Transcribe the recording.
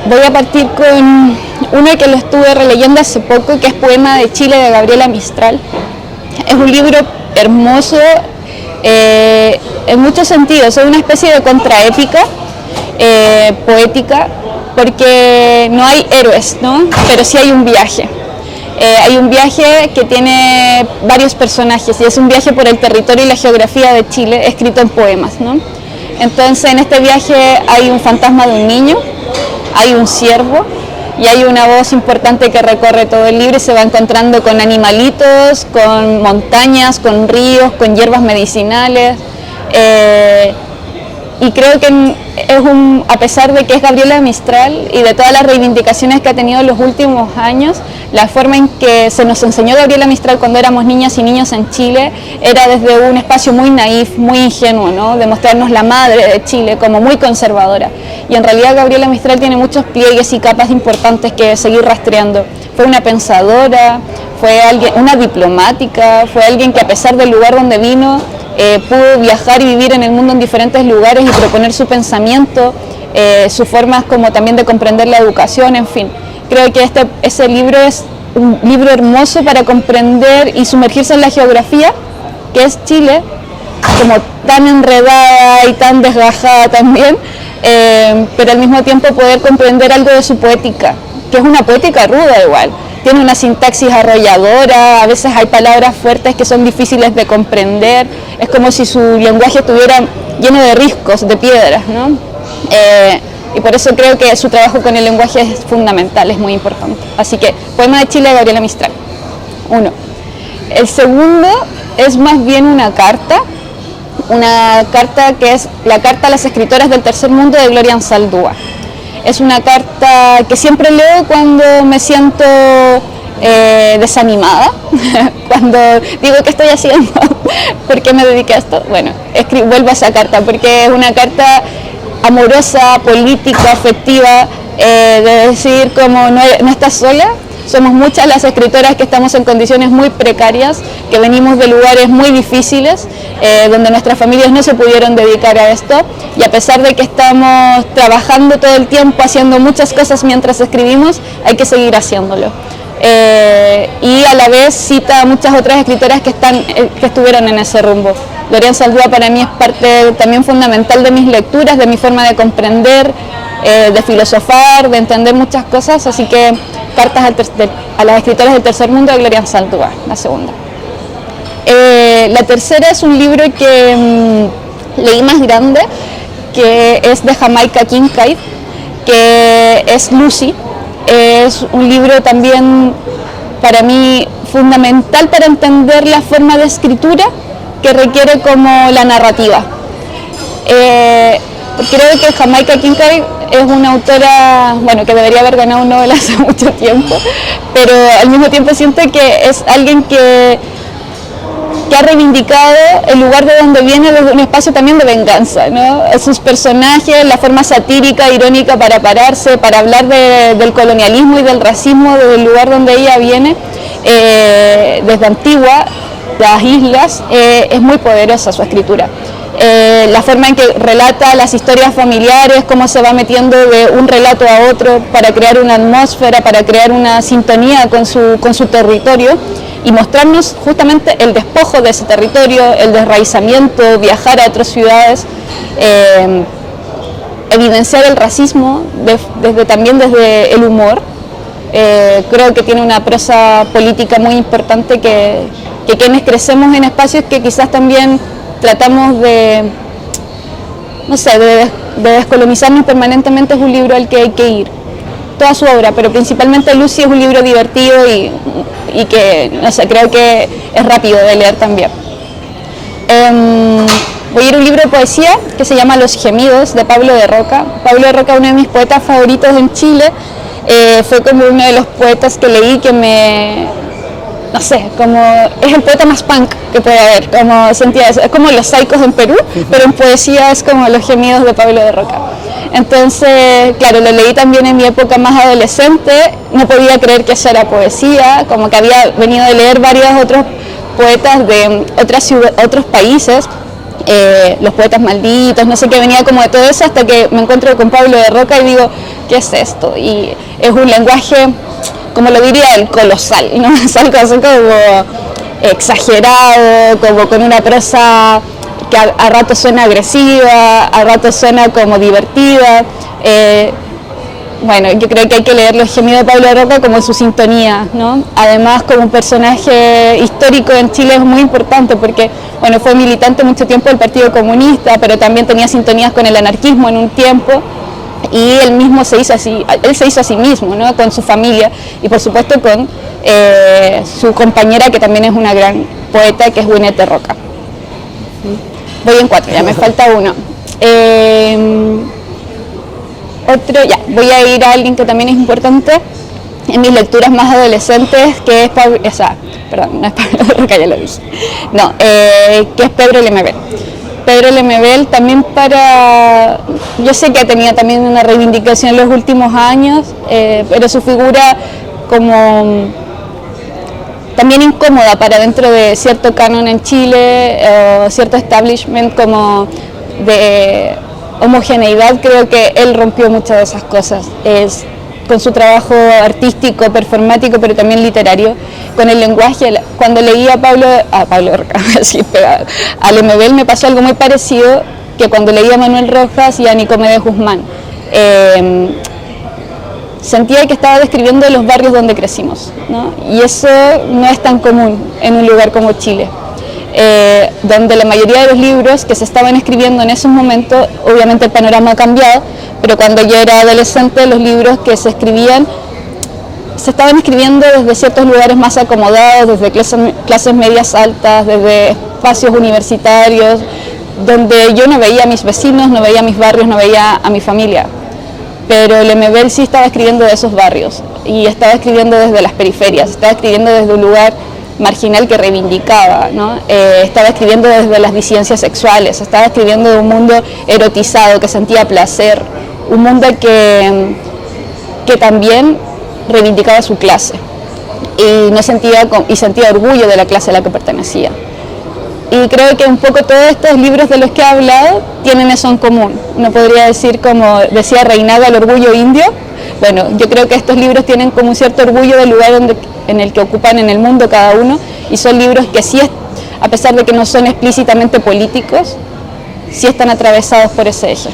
Voy a partir con uno que lo estuve releyendo hace poco, que es Poema de Chile de Gabriela Mistral. Es un libro hermoso en muchos sentidos, es una especie de contraépica poética, porque no hay héroes, ¿no? Pero sí hay un viaje. Hay un viaje que tiene varios personajes y es un viaje por el territorio y la geografía de Chile escrito en poemas, ¿no? Entonces en este viaje hay un fantasma de un niño, hay un ciervo y hay una voz importante que recorre todo el libro y se va encontrando con animalitos, con montañas, con ríos, con hierbas medicinales. Y creo que a pesar de que es Gabriela Mistral y de todas las reivindicaciones que ha tenido en los últimos años, la forma en que se nos enseñó Gabriela Mistral cuando éramos niñas y niños en Chile era desde un espacio muy naif, muy ingenuo, ¿no? De mostrarnos la madre de Chile como muy conservadora. Y en realidad Gabriela Mistral tiene muchos pliegues y capas importantes que seguir rastreando. Fue una pensadora, fue una diplomática, fue alguien que a pesar del lugar donde vino, pudo viajar y vivir en el mundo en diferentes lugares y proponer su pensamiento, sus formas como también de comprender la educación, en fin. Creo que ese libro es un libro hermoso para comprender y sumergirse en la geografía, que es Chile, como tan enredada y tan desgajada también, pero al mismo tiempo poder comprender algo de su poética, que es una poética ruda igual. Tiene una sintaxis arrolladora, a veces hay palabras fuertes que son difíciles de comprender, es como si su lenguaje estuviera lleno de riscos, de piedras, ¿no? Y por eso creo que su trabajo con el lenguaje es fundamental, es muy importante. Así que, Poema de Chile de Gabriela Mistral, uno. El segundo es más bien una carta que es la carta a las escritoras del tercer mundo de Gloria Anzaldúa. Es una carta que siempre leo cuando me siento desanimada, cuando digo ¿qué estoy haciendo? ¿Por qué me dediqué a esto? Bueno, vuelvo a esa carta porque es una carta amorosa, política, afectiva, de decir como no estás sola. Somos muchas las escritoras que estamos en condiciones muy precarias, que venimos de lugares muy difíciles, donde nuestras familias no se pudieron dedicar a esto, y a pesar de que estamos trabajando todo el tiempo, haciendo muchas cosas mientras escribimos, hay que seguir haciéndolo. Y a la vez cita a muchas otras escritoras que estuvieron en ese rumbo. Gloria Anzaldúa para mí es parte también fundamental de mis lecturas, de mi forma de comprender, de filosofar, de entender muchas cosas, así que Cartas a las escritoras del tercer mundo de Gloria Anzaldúa, la segunda. La tercera es un libro que leí más grande, que es de Jamaica Kincaid, que es Lucy. Es un libro también para mí fundamental para entender la forma de escritura que requiere como la narrativa. Creo que Jamaica Kincaid es una autora, bueno, que debería haber ganado un Nobel hace mucho tiempo, pero al mismo tiempo siento que es alguien que ha reivindicado el lugar de donde viene desde un espacio también de venganza, ¿no? Sus personajes, la forma satírica, irónica para pararse, para hablar del colonialismo y del racismo desde el lugar donde ella viene, desde Antigua, las islas, es muy poderosa su escritura. La forma en que relata las historias familiares, cómo se va metiendo de un relato a otro para crear una atmósfera, para crear una sintonía con su territorio y mostrarnos justamente el despojo de ese territorio, el desraizamiento, viajar a otras ciudades, evidenciar el racismo también desde el humor. Creo que tiene una prosa política muy importante que quienes crecemos en espacios que quizás también tratamos de descolonizarnos permanentemente, es un libro al que hay que ir. Toda su obra, pero principalmente Lucy es un libro divertido y que, creo que es rápido de leer también. Voy a ir a un libro de poesía que se llama Los Gemidos, de Pablo de Roca. Pablo de Roca es uno de mis poetas favoritos en Chile. Fue como uno de los poetas que leí que como es el poeta más punk que puede haber, como sentía eso. Es como Los Saicos en Perú, pero en poesía es como Los Gemidos de Pablo de Roca. Entonces, claro, lo leí también en mi época más adolescente, no podía creer que eso era poesía, como que había venido de leer varios otros poetas de otros países, los poetas malditos, no sé qué, venía como de todo eso, hasta que me encuentro con Pablo de Roca y digo, ¿qué es esto? Y es un lenguaje, como lo diría él, colosal, ¿no? Es algo así como exagerado, como con una prosa que a rato suena agresiva, a rato suena como divertida. Bueno, yo creo que hay que leer Los gemidos de Pablo Roca como su sintonía, ¿no? Además, como un personaje histórico en Chile es muy importante porque, bueno, fue militante mucho tiempo del Partido Comunista, pero también tenía sintonías con el anarquismo en un tiempo, y él mismo se hizo así, él se hizo a sí mismo, ¿no? Con su familia y por supuesto con su compañera, que también es una gran poeta, que es Winete Roca. Voy en 4, ya me falta uno. Otro, ya, voy a ir a alguien que también es importante en mis lecturas más adolescentes, que es Pablo, o sea, perdón, no es Pablo Roca, ya lo dije, no, que es Pedro Lemebel. Pedro Lemebel también yo sé que ha tenido también una reivindicación en los últimos años, pero su figura como también incómoda para dentro de cierto canon en Chile, cierto establishment como de homogeneidad, creo que él rompió muchas de esas cosas, con su trabajo artístico, performático, pero también literario, con el lenguaje. Cuando leí a Pablo a Lemebel me pasó algo muy parecido que cuando leí a Manuel Rojas y a Nicomedes Guzmán. Sentía que estaba describiendo los barrios donde crecimos, ¿no? Y eso no es tan común en un lugar como Chile. Donde la mayoría de los libros que se estaban escribiendo en esos momentos, obviamente el panorama ha cambiado, pero cuando yo era adolescente los libros que se escribían se estaban escribiendo desde ciertos lugares más acomodados, desde clases medias altas, desde espacios universitarios, donde yo no veía a mis vecinos, no veía a mis barrios, no veía a mi familia. Pero Lemebel sí estaba escribiendo de esos barrios y estaba escribiendo desde las periferias, estaba escribiendo desde un lugar marginal que reivindicaba, ¿no? Estaba escribiendo desde las disidencias sexuales, estaba escribiendo de un mundo erotizado que sentía placer, un mundo que también reivindicaba su clase y sentía orgullo de la clase a la que pertenecía. Y creo que un poco todos estos libros de los que he hablado tienen eso en común. Uno podría decir, como decía Reinaga, el orgullo indio. Bueno, yo creo que estos libros tienen como un cierto orgullo del lugar en el que ocupan en el mundo cada uno, y son libros que sí, a pesar de que no son explícitamente políticos, sí están atravesados por ese eje.